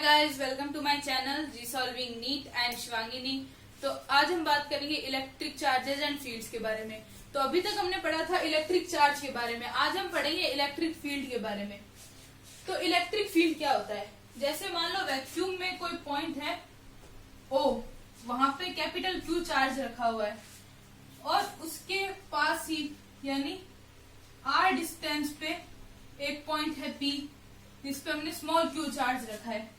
Guys, welcome to my channel resolving NEET and Shivangini. तो आज हम बात करेंगे इलेक्ट्रिक चार्जेस एंड फील्ड्स के बारे में। तो अभी तक हमने पढ़ा था इलेक्ट्रिक चार्ज के बारे में, आज हम पढ़ेंगे इलेक्ट्रिक फील्ड के बारे में। तो इलेक्ट्रिक फील्ड क्या होता है? जैसे मान लो वैक्यूम में कोई पॉइंट है O, वहां पे कैपिटल Q चार्ज रखा हुआ है और उसके पास ही यानी R डिस्टेंस पे एक पॉइंट है P जिस पे हमने स्मॉल q चार्ज रखा है।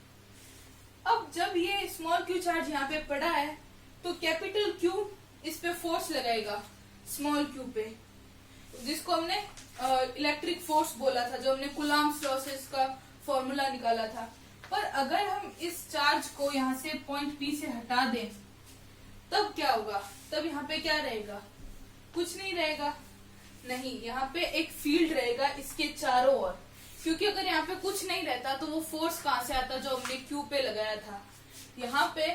अब जब ये स्मॉल q चार्ज यहाँ पे पड़ा है तो कैपिटल Q इस पे फोर्स लगाएगा स्मॉल q पे, जिसको हमने इलेक्ट्रिक फोर्स बोला था, जो हमने कूलम्ब्स लॉ से इसका फॉर्मूला निकाला था। पर अगर हम इस चार्ज को यहाँ से पॉइंट P से हटा दें तब क्या होगा? तब यहाँ पे क्या रहेगा? कुछ नहीं रहेगा। नहीं, यहाँ पे एक फील्ड रहेगा इसके चारों ओर, क्योंकि अगर यहाँ पे कुछ नहीं रहता तो वो फोर्स कहाँ से आता जो हमने क्यू पे लगाया था। यहाँ पे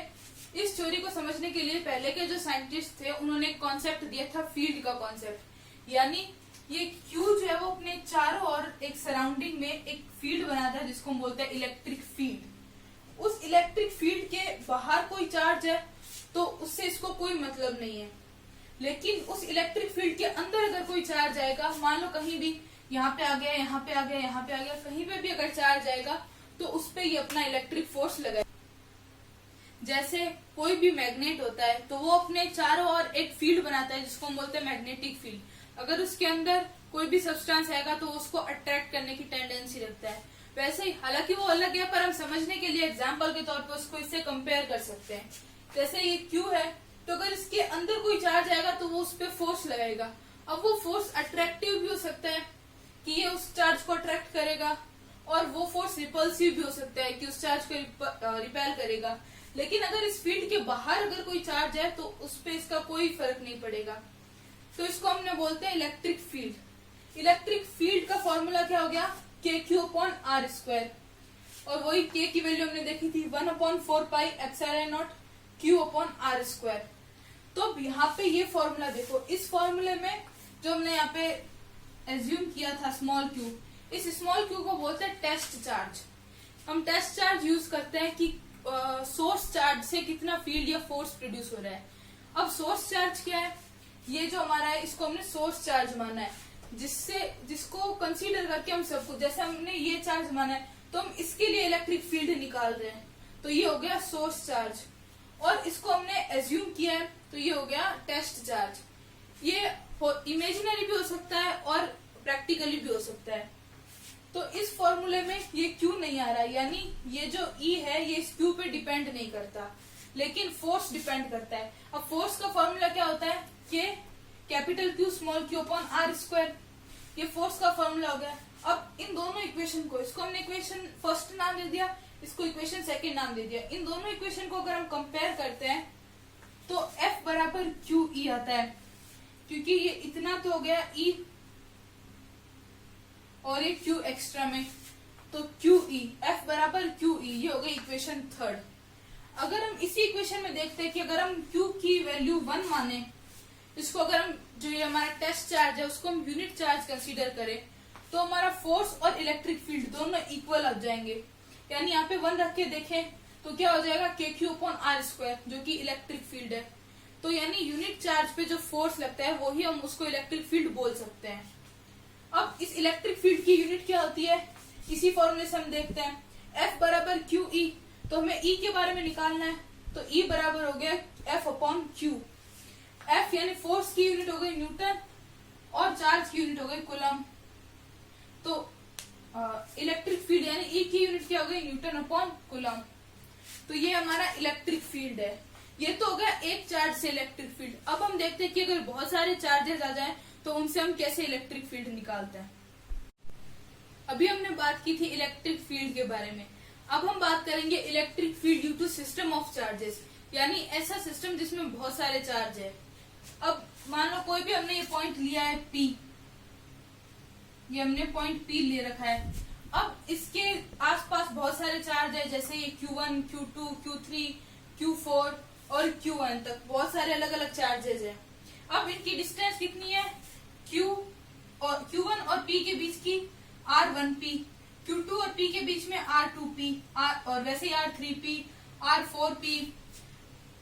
इस थ्योरी को समझने के लिए पहले के जो साइंटिस्ट थे उन्होंने एक कॉन्सेप्ट दिया था, फील्ड का कॉन्सेप्ट। यानी ये क्यू जो है वो अपने चारों ओर एक सराउंडिंग में एक फील्ड बनाता है जिसको हम बोलते हैं इलेक्ट्रिक फील्ड। उस इलेक्ट्रिक फील्ड के बाहर कोई चार्ज है तो उससे इसको कोई मतलब नहीं है, लेकिन उस इलेक्ट्रिक फील्ड के अंदर अगर कोई चार्ज आएगा, मान लो कहीं भी यहाँ पे आ गया, यहाँ पे आ गया, यहाँ पे आ गया, कहीं पे भी अगर चार्ज आएगा तो उस पे ये अपना इलेक्ट्रिक फोर्स लगाएगा। जैसे कोई भी मैग्नेट होता है तो वो अपने चारों ओर एक फील्ड बनाता है जिसको हम बोलते हैं मैग्नेटिक फील्ड। अगर उसके अंदर कोई भी सब्सटेंस आएगा तो उसको अट्रैक्ट करने की टेंडेंसी रखता है। वैसे ही हालांकि वो अलग है, पर हम समझने के लिए एग्जाम्पल के तौर पर उसको इससे कंपेयर कर सकते हैं। जैसे ये क्यू है तो अगर इसके अंदर कोई चार्ज आएगा तो वो उस पर फोर्स लगाएगा। अब वो फोर्स अट्रैक्टिव भी हो सकता है कि ये उस चार्ज को अट्रैक्ट करेगा, और वो फोर्स रिपल्सिव भी हो सकता है कि उस चार्ज को रिपेल करेगा। लेकिन अगर इस फील्ड के बाहर अगर कोई चार्ज है तो उस पे इसका कोई फर्क नहीं पड़ेगा। तो इसको हमने बोलते हैं इलेक्ट्रिक फील्ड। इलेक्ट्रिक फील्ड का फॉर्मूला क्या हो गया? KQ/R²। और वही K की वैल्यू हमने देखी थी 1/4πε0 Q/R²। तो यहाँ पे ये फॉर्मूला देखो, इस फॉर्मूले में जो हमने यहाँ पे एज्यूम किया था स्मॉल q, इस स्मॉल q को बोलते हैं टेस्ट चार्ज। हम टेस्ट चार्ज यूज करते हैं कि सोर्स चार्ज से कितना फील्ड या फोर्स प्रोड्यूस हो रहा है। अब सोर्स चार्ज क्या है? ये जो हमारा है इसको हमने सोर्स चार्ज माना है, जिसको कंसीडर करके हम सब कुछ, जैसे हमने ये चार्ज माना है तो हम इसके लिए इलेक्ट्रिक फील्ड निकाल रहे हैं, तो ये हो गया सोर्स चार्ज। और इसको हमने एज्यूम किया है तो ये हो गया टेस्ट चार्ज। ये इमेजिनरी भी हो सकता है और प्रैक्टिकली भी हो सकता है। तो इस फॉर्मूले में ये क्यू नहीं आ रहा, यानी ये जो ई है ये इस क्यू पे डिपेंड नहीं करता, लेकिन फोर्स डिपेंड करता है। अब फोर्स का फॉर्मूला क्या होता है? कि कैपिटल Q स्मॉल q/R²। ये फोर्स का फॉर्मूला हो गया। अब इन दोनों इक्वेशन को, इसको हमने इक्वेशन फर्स्ट नाम दे दिया, इसको इक्वेशन सेकेंड नाम दे दिया। इन दोनों इक्वेशन को अगर हम कंपेयर करते हैं तो F बराबर QE आता है, क्योंकि ये इतना तो हो गया E और ये Q एक्स्ट्रा में, तो QE, F बराबर QE, ये हो गई इक्वेशन थर्ड। अगर हम इसी इक्वेशन में देखते हैं कि अगर हम Q की वैल्यू 1 माने, इसको अगर हम जो ये हमारा टेस्ट चार्ज है उसको हम यूनिट चार्ज कंसीडर करें तो हमारा फोर्स और इलेक्ट्रिक फील्ड दोनों इक्वल आ जाएंगे। यानी यहाँ पे 1 रख के देखें तो क्या हो जाएगा? KQ/R², जो कि इलेक्ट्रिक फील्ड है। तो यानी यूनिट चार्ज पे जो फोर्स लगता है वही हम उसको इलेक्ट्रिक फील्ड बोल सकते हैं। अब इस इलेक्ट्रिक फील्ड की यूनिट क्या होती है? इसी फॉर्मूले से हम देखते हैं। F बराबर QE, तो हमें E के बारे में निकालना है, तो E बराबर हो गया F/Q। F यानी फोर्स की यूनिट हो गई न्यूटन और चार्ज की यूनिट हो गई कूलम। तो इलेक्ट्रिक फील्ड यानी E की यूनिट क्या हो गई? न्यूटन/कूलम। तो ये हमारा इलेक्ट्रिक फील्ड है। ये तो हो गया एक चार्ज से इलेक्ट्रिक फील्ड। अब हम देखते हैं कि अगर बहुत सारे चार्जेस आ जाएं तो उनसे हम कैसे इलेक्ट्रिक फील्ड निकालते हैं। अभी हमने बात की थी इलेक्ट्रिक फील्ड के बारे में, अब हम बात करेंगे electric field due to system of charges, यानी ऐसा सिस्टम जिसमें बहुत सारे चार्ज है। अब मान लो कोई भी हमने ये पॉइंट लिया है P, ये हमने पॉइंट P ले रखा है। अब इसके आसपास बहुत सारे चार्ज है, जैसे ये Q1, Q2, Q3, Q4 और Q1 तक बहुत सारे अलग अलग चार्जेस है। अब इनकी डिस्टेंस कितनी है? Q1 और P के बीच की R1P, Q2 और P के बीच में R2P और वैसे ही R3P, R4P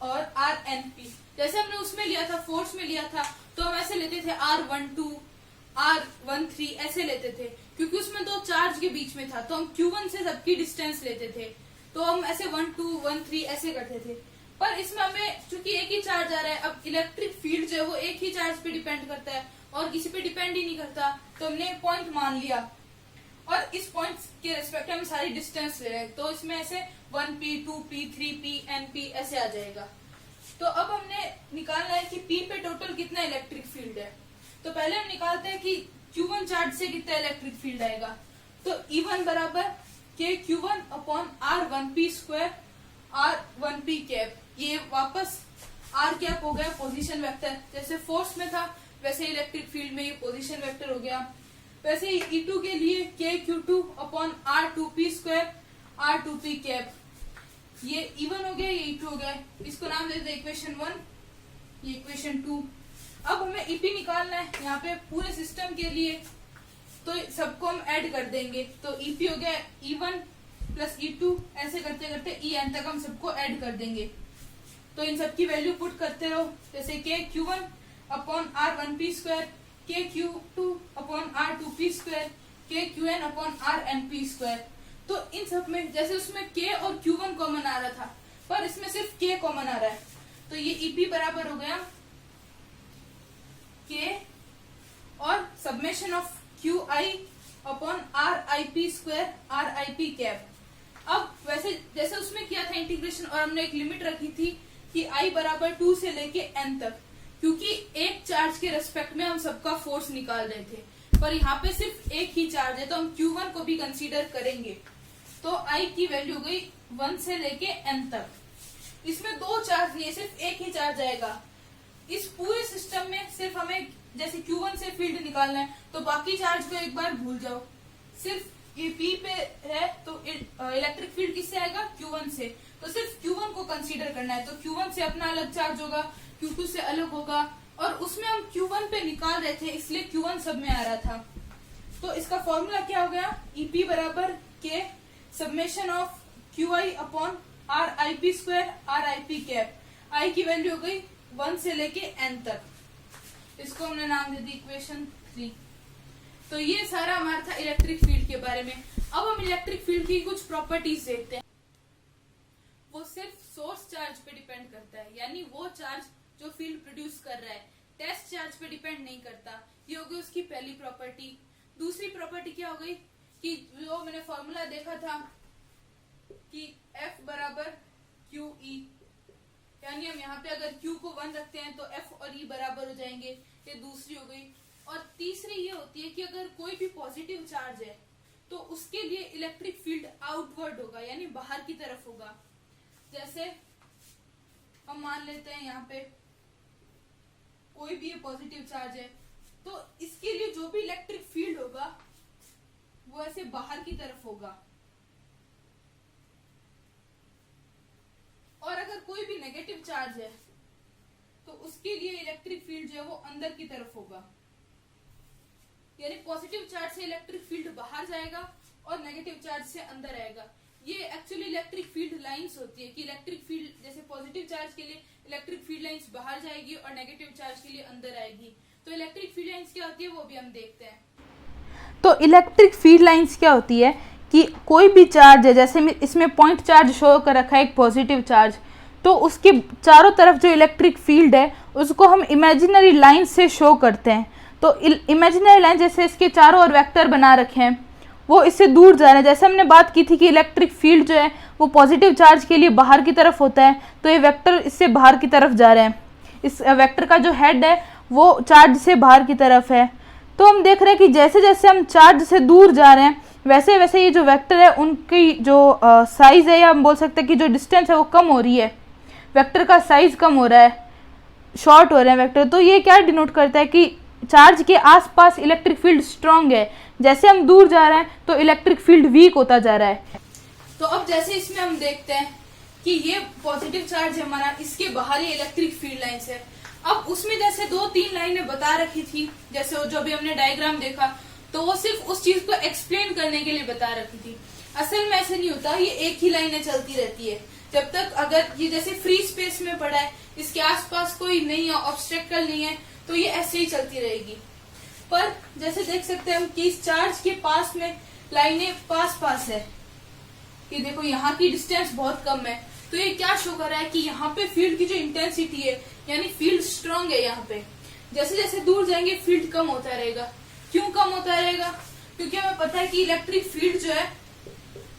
और RNP। जैसे हमने उसमें लिया था, फोर्स में लिया था, तो हम ऐसे लेते थे R12, R13 ऐसे लेते थे, क्योंकि उसमें दो चार्ज के बीच में था, तो हम Q1 से सबकी डिस्टेंस लेते थे, तो हम ऐसे 1 2 1 3 ऐसे करते थे। पर इसमें हमें चूंकि एक ही चार्ज आ रहा है, अब इलेक्ट्रिक फील्ड जो है वो एक ही चार्ज पे डिपेंड करता है और किसी पे डिपेंड ही नहीं करता, तो हमने पॉइंट मान लिया और इस पॉइंट के रेस्पेक्ट में हम सारी डिस्टेंस ले रहे हैं, तो इसमें ऐसे 1P 2P 3P NP ऐसे आ जाएगा। तो अब हमने निकालना है कि P पे टोटल कितना इलेक्ट्रिक फील्ड है। तो पहले हम निकालते हैं कि Q1 चार्ज से कितना इलेक्ट्रिक फील्ड आएगा। तो E1 बराबर KQ1 upon R1P square R1P cap. ये वापस R कैप हो गया पोजीशन वेक्टर, जैसे फोर्स में था वैसे इलेक्ट्रिक फील्ड में ये पोजीशन वेक्टर हो गया। वैसे ही E2 के लिए KQ2 upon R2P square R2P cap. ये E1 हो गया, ये E2 हो गया, इसको नाम देते हैं इक्वेशन 1, ये इक्वेशन 2। अब हमें EP निकालना है यहाँ पे पूरे सिस्टम के लिए, तो सबको हम ऐड कर देंगे, तो EP हो गया E1 प्लस E2, ऐसे करते करते EN तक हम सबको ऐड कर देंगे। तो इन सबकी वैल्यू पुट करते रहो, जैसे KQ1 upon R1P square, KQ2 upon R2P square, KQN upon RNP square. तो इन सब में जैसे उसमें K और Q1 कॉमन आ रहा था, पर इसमें सिर्फ K कॉमन आ रहा है, तो ये EP बराबर हो गया K और summation of QI upon RIP square RIP cap. अब वैसे जैसे उसमें किया था इंटीग्रेशन और हमने एक लिमिट रखी थी कि I बराबर 2 से लेके N तक, क्योंकि एक चार्ज के रेस्पेक्ट में हम सबका फोर्स निकाल रहे थे, पर यहाँ पे सिर्फ एक ही चार्ज है तो हम Q1 को भी कंसीडर करेंगे। तो I की वैल्यू हो गई 1 से लेके N तक। इसमें दो चार्ज नहीं है, सिर्फ एक ही चार्ज आएगा। इस पूरे सिस्टम में सिर्फ हमें जैसे Q1 से फील्ड निकालना है, तो बाकी चार्ज को एक बार भूल जाओ, सिर्फ ये P पे है तो इलेक्ट्रिक फील्ड किससे आएगा, Q1 से, तो सिर्फ Q1 को कंसीडर करना है। तो Q1 से अपना अलग चार्ज होगा, Q2 से अलग होगा, और उसमें हम Q1 पे निकाल रहे थे इसलिए Q1 सब में आ रहा था। तो इसका फॉर्मूला क्या हो गया, EP बराबर K summation of QI upon RIP square RIP cap. I की वैल्यू हो गई 1 से लेके N तक, इसको हमने नाम दे दी इक्वेशन 3। तो ये सारा हमारा था इलेक्ट्रिक फील्ड के बारे में। अब हम इलेक्ट्रिक फील्ड की कुछ प्रॉपर्टीज देखते हैं। वो सिर्फ सोर्स चार्ज पे डिपेंड करता है, यानी वो चार्ज जो फील्ड प्रोड्यूस कर रहा है, टेस्ट चार्ज पे डिपेंड नहीं करता। ये हो गई उसकी पहली प्रॉपर्टी। दूसरी प्रॉपर्टी क्या हो गई कि जो मैंने फॉर्मूला देखा था कि F बराबर QE, यानी हम यहाँ पे अगर Q को 1 रखते हैं तो F और E बराबर हो जाएंगे, ये दूसरी हो गई। और तीसरी ये होती है कि अगर कोई भी पॉजिटिव चार्ज है तो उसके लिए इलेक्ट्रिक फील्ड आउटवर्ड होगा, यानी बाहर की तरफ होगा। जैसे हम मान लेते हैं यहाँ पे कोई भी पॉजिटिव चार्ज है, तो इसके लिए जो भी इलेक्ट्रिक फील्ड होगा वो ऐसे बाहर की तरफ होगा, और अगर कोई भी नेगेटिव चार्ज है तो उसके लिए इलेक्ट्रिक फील्ड जो है वो अंदर की तरफ होगा। यानी पॉजिटिव चार्ज से इलेक्ट्रिक फील्ड बाहर जाएगा और नेगेटिव चार्ज से अंदर आएगा। ये एक्चुअली इलेक्ट्रिक फील्ड लाइंस होती है कि इलेक्ट्रिक फील्ड जैसे पॉजिटिव चार्ज के लिए इलेक्ट्रिक फील्ड लाइंस बाहर जाएगी और नेगेटिव चार्ज के लिए अंदर आएगी। तो इलेक्ट्रिक फील्ड लाइंस क्या होती है वो भी हम देखते हैं। तो इलेक्ट्रिक फील्ड लाइंस क्या होती है कि कोई भी चार्ज है, जैसे इसमें पॉइंट चार्ज शो कर रखा है एक पॉजिटिव चार्ज, तो उसके चारों तरफ जो इलेक्ट्रिक फील्ड है उसको हम इमेजिनरी लाइन से शो करते हैं। तो इमेजिनरी लाइन जैसे इसके चारों ओर वेक्टर बना रखे हैं, वो इससे दूर जा रहे हैं। जैसे हमने बात की थी कि इलेक्ट्रिक फील्ड जो है वो पॉजिटिव चार्ज के लिए बाहर की तरफ होता है, तो ये वेक्टर इससे बाहर की तरफ जा रहे हैं। इस वेक्टर का जो हेड है वो चार्ज से बाहर की तरफ है। तो हम देख रहे हैं कि जैसे जैसे हम चार्ज से दूर जा रहे हैं वैसे वैसे ये जो वेक्टर है उनकी जो साइज़ है, या हम बोल सकते हैं कि जो डिस्टेंस है वो कम हो रही है, वेक्टर का साइज़ कम हो रहा है, शॉर्ट हो रहे हैं वेक्टर। तो ये क्या डिनोट करता है कि चार्ज के आसपास इलेक्ट्रिक फील्ड स्ट्रांग है, जैसे हम दूर जा रहे हैं तो इलेक्ट्रिक फील्ड वीक होता जा रहा है। तो अब जैसे इसमें हम देखते हैं कि ये पॉजिटिव चार्ज है हमारा, इसके बाहर ही इलेक्ट्रिक फील्ड लाइंस है। अब उसमें जैसे 2-3 लाइनें बता रखी थी, जैसे जो भी हमने डायग्राम देखा, तो वो सिर्फ उस चीज को एक्सप्लेन करने के लिए बता रखी थी। असल में ऐसे नहीं होता, ये एक ही लाइनें चलती रहती है जब तक, अगर ये जैसे फ्री स्पेस में पड़ा है, इसके आसपास कोई नहीं है, ऑब्स्टेकल नहीं है, तो ये ऐसे ही चलती रहेगी। पर जैसे देख सकते हैं हम कि इस चार्ज के पास में लाइनें पास पास है, ये देखो यहाँ की डिस्टेंस बहुत कम है, तो ये क्या शो कर रहा है कि यहाँ पे फील्ड की जो इंटेंसिटी है, यानी फील्ड स्ट्रांग है यहाँ पे। जैसे जैसे दूर जाएंगे फील्ड कम होता रहेगा। क्यों कम होता रहेगा? क्योंकि हमें पता है कि इलेक्ट्रिक फील्ड जो है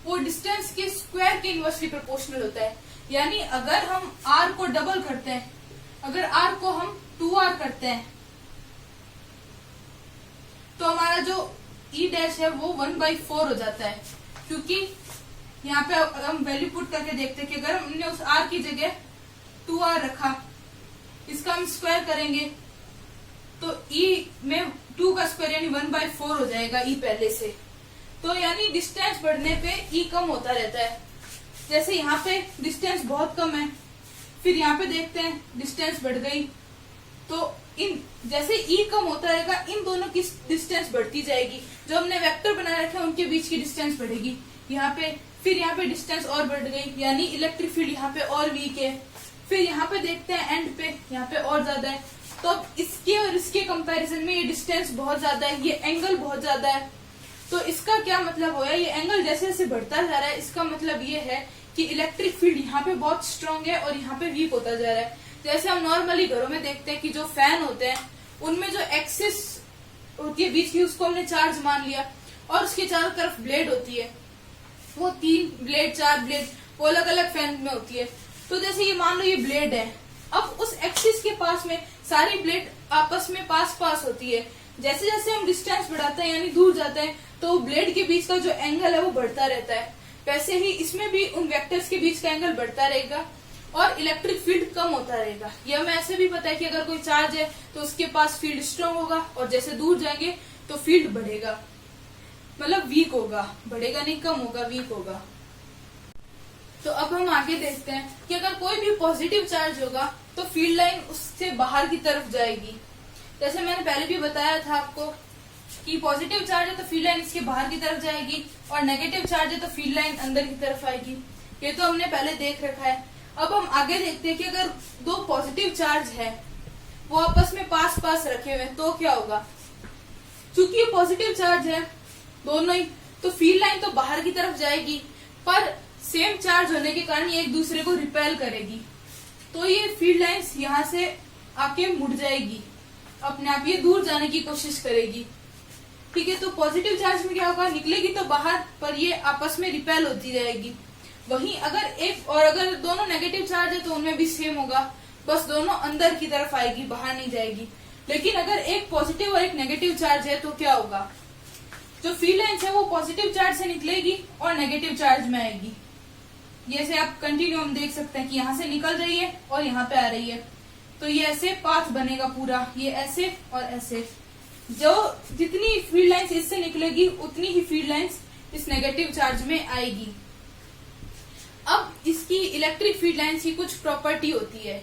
वो डिस्टेंस के स्क्वायर के इनवर्सली प्रोपोर्शनल होता है। यानी अगर हम r को डबल करते हैं, अगर r को हम 2r करते हैं, तो हमारा जो E डैश है वो 1/4 हो जाता है। क्योंकि यहाँ पे अगर हम वैल्यू पुट करके देखते हैं कि अगर हमने उस r की जगह 2r रखा, इसका हम स्क्वायर करेंगे तो E में 2 का स्क्वायर यानी 1/4 हो जाएगा E पहले से। तो यानी डिस्टेंस बढ़ने पे E कम होता रहता है। जैसे यहाँ पे डिस्टेंस बहुत कम है, फिर यहाँ पे देखते हैं डिस्टेंस बढ़ गई, तो इन जैसे E कम होता रहेगा, इन दोनों की डिस्टेंस बढ़ती जाएगी। जो हमने वेक्टर बना रखे हैं उनके बीच की डिस्टेंस बढ़ेगी यहाँ पे, फिर यहाँ पे डिस्टेंस और बढ़ गई, यानी इलेक्ट्रिक फील्ड यहाँ पे और वीक है। फिर यहाँ पे देखते हैं एंड पे यहाँ पे और ज्यादा है। तो अब इसके और इसके कंपैरिजन में ये डिस्टेंस बहुत ज्यादा है, ये एंगल बहुत ज्यादा है। तो इसका क्या मतलब होया, ये एंगल जैसे जैसे बढ़ता जा रहा है, इसका मतलब ये है कि इलेक्ट्रिक फील्ड यहाँ पे बहुत स्ट्रांग है और यहाँ पे वीक होता जा रहा है। जैसे हम नॉर्मली घरों में देखते हैं कि जो फैन होते हैं उनमें जो एक्सिस होती है बीच की, उसको हमने चार्ज मान लिया, और उसके चारों तरफ ब्लेड होती है, वो 3 ब्लेड 4 ब्लेड वो अलग अलग फैन में होती है। तो जैसे ये मान लो ये ब्लेड है, अब उस एक्सिस के पास में सारी ब्लेड आपस में पास पास होती है। जैसे जैसे हम डिस्टेंस बढ़ाते हैं यानी दूर जाते हैं, तो ब्लेड के बीच का जो एंगल है वो बढ़ता रहता है। वैसे ही इसमें भी उन वेक्टर्स के बीच का एंगल बढ़ता रहेगा और इलेक्ट्रिक फील्ड कम होता रहेगा। ये हमें ऐसे भी पता है कि अगर कोई चार्ज है तो उसके पास फील्ड स्ट्रांग होगा, और जैसे दूर जाएंगे तो फील्ड बढ़ेगा, मतलब वीक होगा, बढ़ेगा नहीं, कम होगा, वीक होगा। तो अब हम आगे देखते हैं कि अगर कोई भी पॉजिटिव चार्ज होगा तो फील्ड लाइन उससे बाहर की तरफ जाएगी। जैसे मैंने पहले भी बताया था आपको कि पॉजिटिव चार्ज है तो फील्ड लाइन इसके बाहर की तरफ जाएगी, और नेगेटिव चार्ज है तो फील्ड लाइन अंदर की तरफ आएगी। ये तो हमने पहले देख रखा है। अब हम आगे देखते हैं कि अगर 2 पॉजिटिव चार्ज है वो आपस में पास पास रखे हुए तो क्या होगा। चूंकि ये पॉजिटिव चार्ज है दोनों ही, तो फील्ड लाइन तो बाहर की तरफ जाएगी, पर सेम चार्ज होने के कारण ये एक दूसरे को रिपेल करेगी, तो ये फील्ड लाइंस यहाँ से आके मुड़ जाएगी, अपने आप ये दूर जाने की कोशिश करेगी। ठीक है, तो पॉजिटिव चार्ज में क्या होगा, निकलेगी तो बाहर, पर ये आपस में रिपेल होती जाएगी। वहीं अगर दोनों नेगेटिव चार्ज है तो उनमें भी सेम होगा, बस दोनों अंदर की तरफ आएगी, बाहर नहीं जाएगी। लेकिन अगर एक पॉजिटिव और एक नेगेटिव चार्ज है तो क्या होगा, जो फील्ड लाइंस है वो पॉजिटिव चार्ज से निकलेगी और नेगेटिव चार्ज में आएगी। जैसे आप कंटिन्यू हम देख सकते हैं कि यहाँ से निकल रही है और यहाँ पे आ रही है, तो ये ऐसे पाथ बनेगा पूरा, ये ऐसे और ऐसे। जो जितनी फील्ड लाइंस इससे निकलेगी उतनी ही फील्ड लाइंस इस नेगेटिव चार्ज में आएगी। अब इसकी इलेक्ट्रिक फील्ड लाइंस की कुछ प्रॉपर्टी होती है।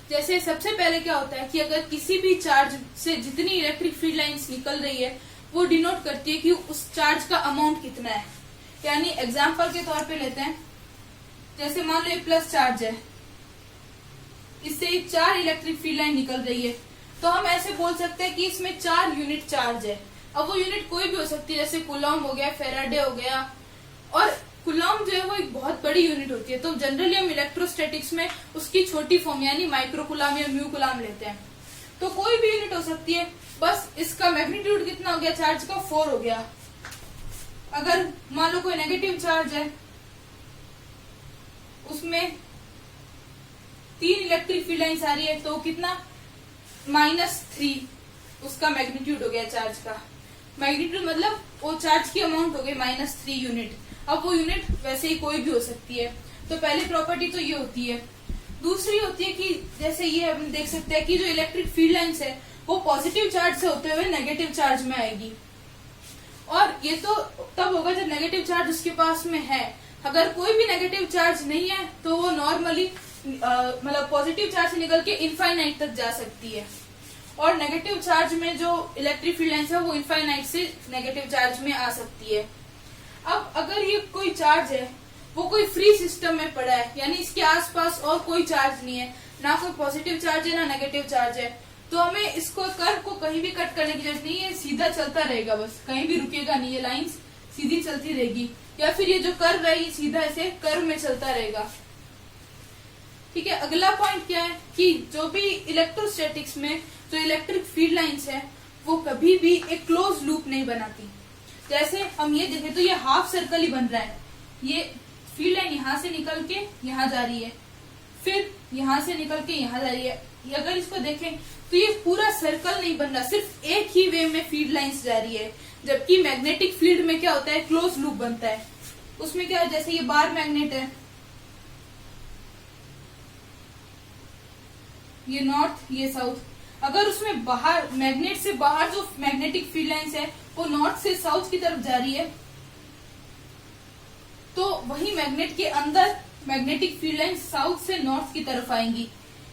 जैसे सबसे पहले क्या होता है कि अगर किसी भी चार्ज से जितनी इलेक्ट्रिक फील्ड लाइंस निकल रही है वो डिनोट करती है कि उस चार्ज का अमाउंट कितना है। यानी एग्जांपल के तौर पे लेते हैं, जैसे मान लो ये प्लस चार्ज है, इससे 4 इलेक्ट्रिक फील्ड लाइन निकल रही है, तो हम ऐसे बोल सकते हैं कि इसमें 4 यूनिट चार्ज है। अब वो यूनिट कोई भी हो सकती है, जैसे कूलॉम हो गया, फेराडे हो गया, और कूलॉम जो है वो एक बहुत बड़ी यूनिट होती है। तो जनरली हम इलेक्ट्रोस्टैटिक्स में उसकी छोटी फॉर्म यानी माइक्रो कूलॉम या म्यू कूलॉम लेते हैं। तो कोई भी यूनिट हो सकती है, बस इसका मैग्नीट्यूड कितना हो गया चार्ज का, 4 हो गया। अगर मान लो कोई नेगेटिव चार्ज है, उसमें 3 इलेक्ट्रिक फील्ड लाइंस आ रही है, तो कितना, -3 उसका मैग्नीट्यूड हो गया चार्ज का। मैग्नीट्यूड मतलब वो चार्ज की अमाउंट हो गई -3 यूनिट। अब वो यूनिट वैसे ही कोई भी हो सकती है। तो पहली प्रॉपर्टी तो ये होती है। दूसरी होती है कि जैसे ये हम देख सकते हैं कि जो इलेक्ट्रिक फील्ड लाइंस है वो पॉजिटिव चार्ज से होते हुए नेगेटिव चार्ज में आएगी, और ये तो तब होगा जब नेगेटिव चार्ज उसके पास में है। अगर कोई भी नेगेटिव चार्ज नहीं है तो वो नॉर्मली मतलब पॉजिटिव चार्ज से निकल के इनफाइनाइट तक जा सकती है। और नेगेटिव चार्ज में जो इलेक्ट्रिक फील्ड लाइंस है वो इनफाइनाइट से नेगेटिव चार्ज में आ सकती है। अब अगर ये कोई चार्ज है वो कोई फ्री सिस्टम में पड़ा है, यानी इसके आसपास और कोई चार्ज नहीं है, ना कोई पॉजिटिव चार्ज है ना नेगेटिव चार्ज है, तो हमें इसको कर्व को कहीं भी कट करने की जरूरत नहीं है, सीधा चलता रहेगा, बस कहीं भी रुकेगा नहीं, ये लाइंस सीधी चलती रहेगी। या फिर ये जो कर्व है ये सीधा ऐसे कर्व में चलता रहेगा। ठीक है, अगला पॉइंट क्या है कि जो भी इलेक्ट्रोस्टैटिक्स में जो इलेक्ट्रिक फील्ड लाइंस है वो कभी भी एक क्लोज लूप नहीं बनाती। जैसे हम ये देखें तो ये हाफ सर्कल ही बन रहा है, ये फील्ड लाइन यहाँ से निकल के यहाँ जा रही है, फिर यहाँ से निकल के यहाँ जा रही है। अगर इसको देखें तो ये पूरा सर्कल नहीं बन रहा, सिर्फ एक ही वे में फील्ड लाइंस जा रही है। जबकि मैग्नेटिक फील्ड में क्या होता है, क्लोज लूप बनता है। उसमें क्या है, जैसे ये बार मैग्नेट है, ये नॉर्थ ये साउथ, अगर उसमें बाहर मैग्नेट से बाहर जो मैग्नेटिक फील्ड लाइंस है वो नॉर्थ से साउथ की तरफ जा रही है, तो वही मैग्नेट के अंदर मैग्नेटिक फील्ड लाइन साउथ से नॉर्थ की तरफ आएंगी।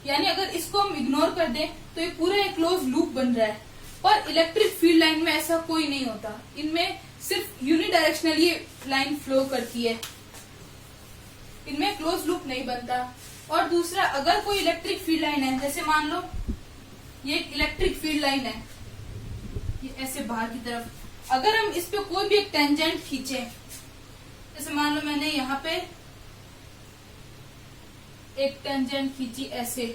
यानी अगर इसको हम इग्नोर कर दें तो ये पूरा एक क्लोज लूप बन रहा है। पर इलेक्ट्रिक फील्ड लाइन में ऐसा कोई नहीं होता, इनमें सिर्फ यूनिडायरेक्शनल ये लाइन फ्लो करती है, इनमें क्लोज लूप नहीं बनता। और दूसरा, अगर कोई इलेक्ट्रिक फील्ड लाइन है, जैसे मान लो ये इलेक्ट्रिक फील्ड लाइन है, ये ऐसे बाहर की तरफ, अगर हम इस पे कोई भी एक टेंजेंट खींचे, जैसे मान लो मैंने यहाँ पे एक टेंजेंट खींची ऐसे,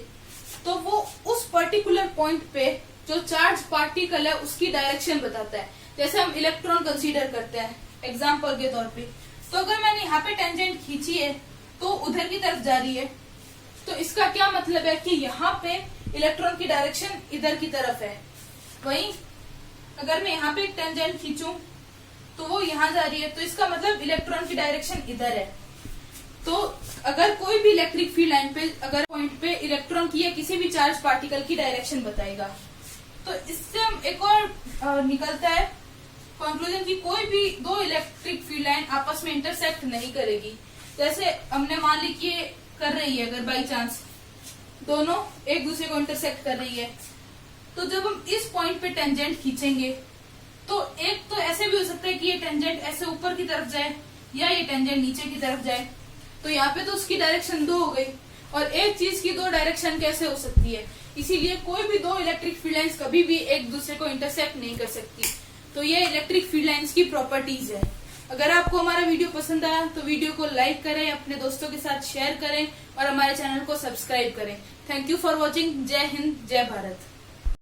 तो वो उस पर्टिकुलर पॉइंट पे जो चार्ज पार्टिकल है उसकी डायरेक्शन बताता है। जैसे हम इलेक्ट्रॉन कंसीडर करते हैं एग्जांपल के तौर पे, तो अगर मैंने यहाँ पे टेंजेंट खींची है तो उधर की तरफ जा रही है, तो इसका क्या मतलब है कि यहाँ पे इलेक्ट्रॉन की डायरेक्शन इधर की तरफ है। वहीं अगर मैं यहाँ पे एक टेंजेंट खींचूं तो वो यहाँ जा रही है, तो इसका मतलब इलेक्ट्रॉन की डायरेक्शन इधर है। तो अगर कोई भी इलेक्ट्रिक फील्ड लाइन पे अगर पॉइंट पे इलेक्ट्रॉन की या किसी भी चार्ज पार्टिकल की डायरेक्शन बताएगा, तो इससे हम एक और निकलता है कंक्लूजन कि कोई भी दो इलेक्ट्रिक फील्ड लाइन आपस में इंटरसेक्ट नहीं करेगी। जैसे हमने मान ली कि ये कर रही है, अगर बाई चांस दोनों एक दूसरे को इंटरसेक्ट कर रही है, तो जब हम इस पॉइंट पे टेंजेंट खींचेंगे तो एक तो ऐसे भी हो सकता है कि ये टेंजेंट ऐसे ऊपर की तरफ जाए या ये टेंजेंट नीचे की तरफ जाए, तो यहाँ पे तो उसकी डायरेक्शन दो हो गई। और एक चीज की दो डायरेक्शन कैसे हो सकती है, इसीलिए कोई भी दो इलेक्ट्रिक फील्ड लाइंस कभी भी एक दूसरे को इंटरसेक्ट नहीं कर सकती। तो ये इलेक्ट्रिक फील्ड लाइंस की प्रॉपर्टीज है। अगर आपको हमारा वीडियो पसंद आया तो वीडियो को लाइक करें, अपने दोस्तों के साथ शेयर करें और हमारे चैनल को सब्सक्राइब करें। Thank you for watching. जय हिंद, जय भारत।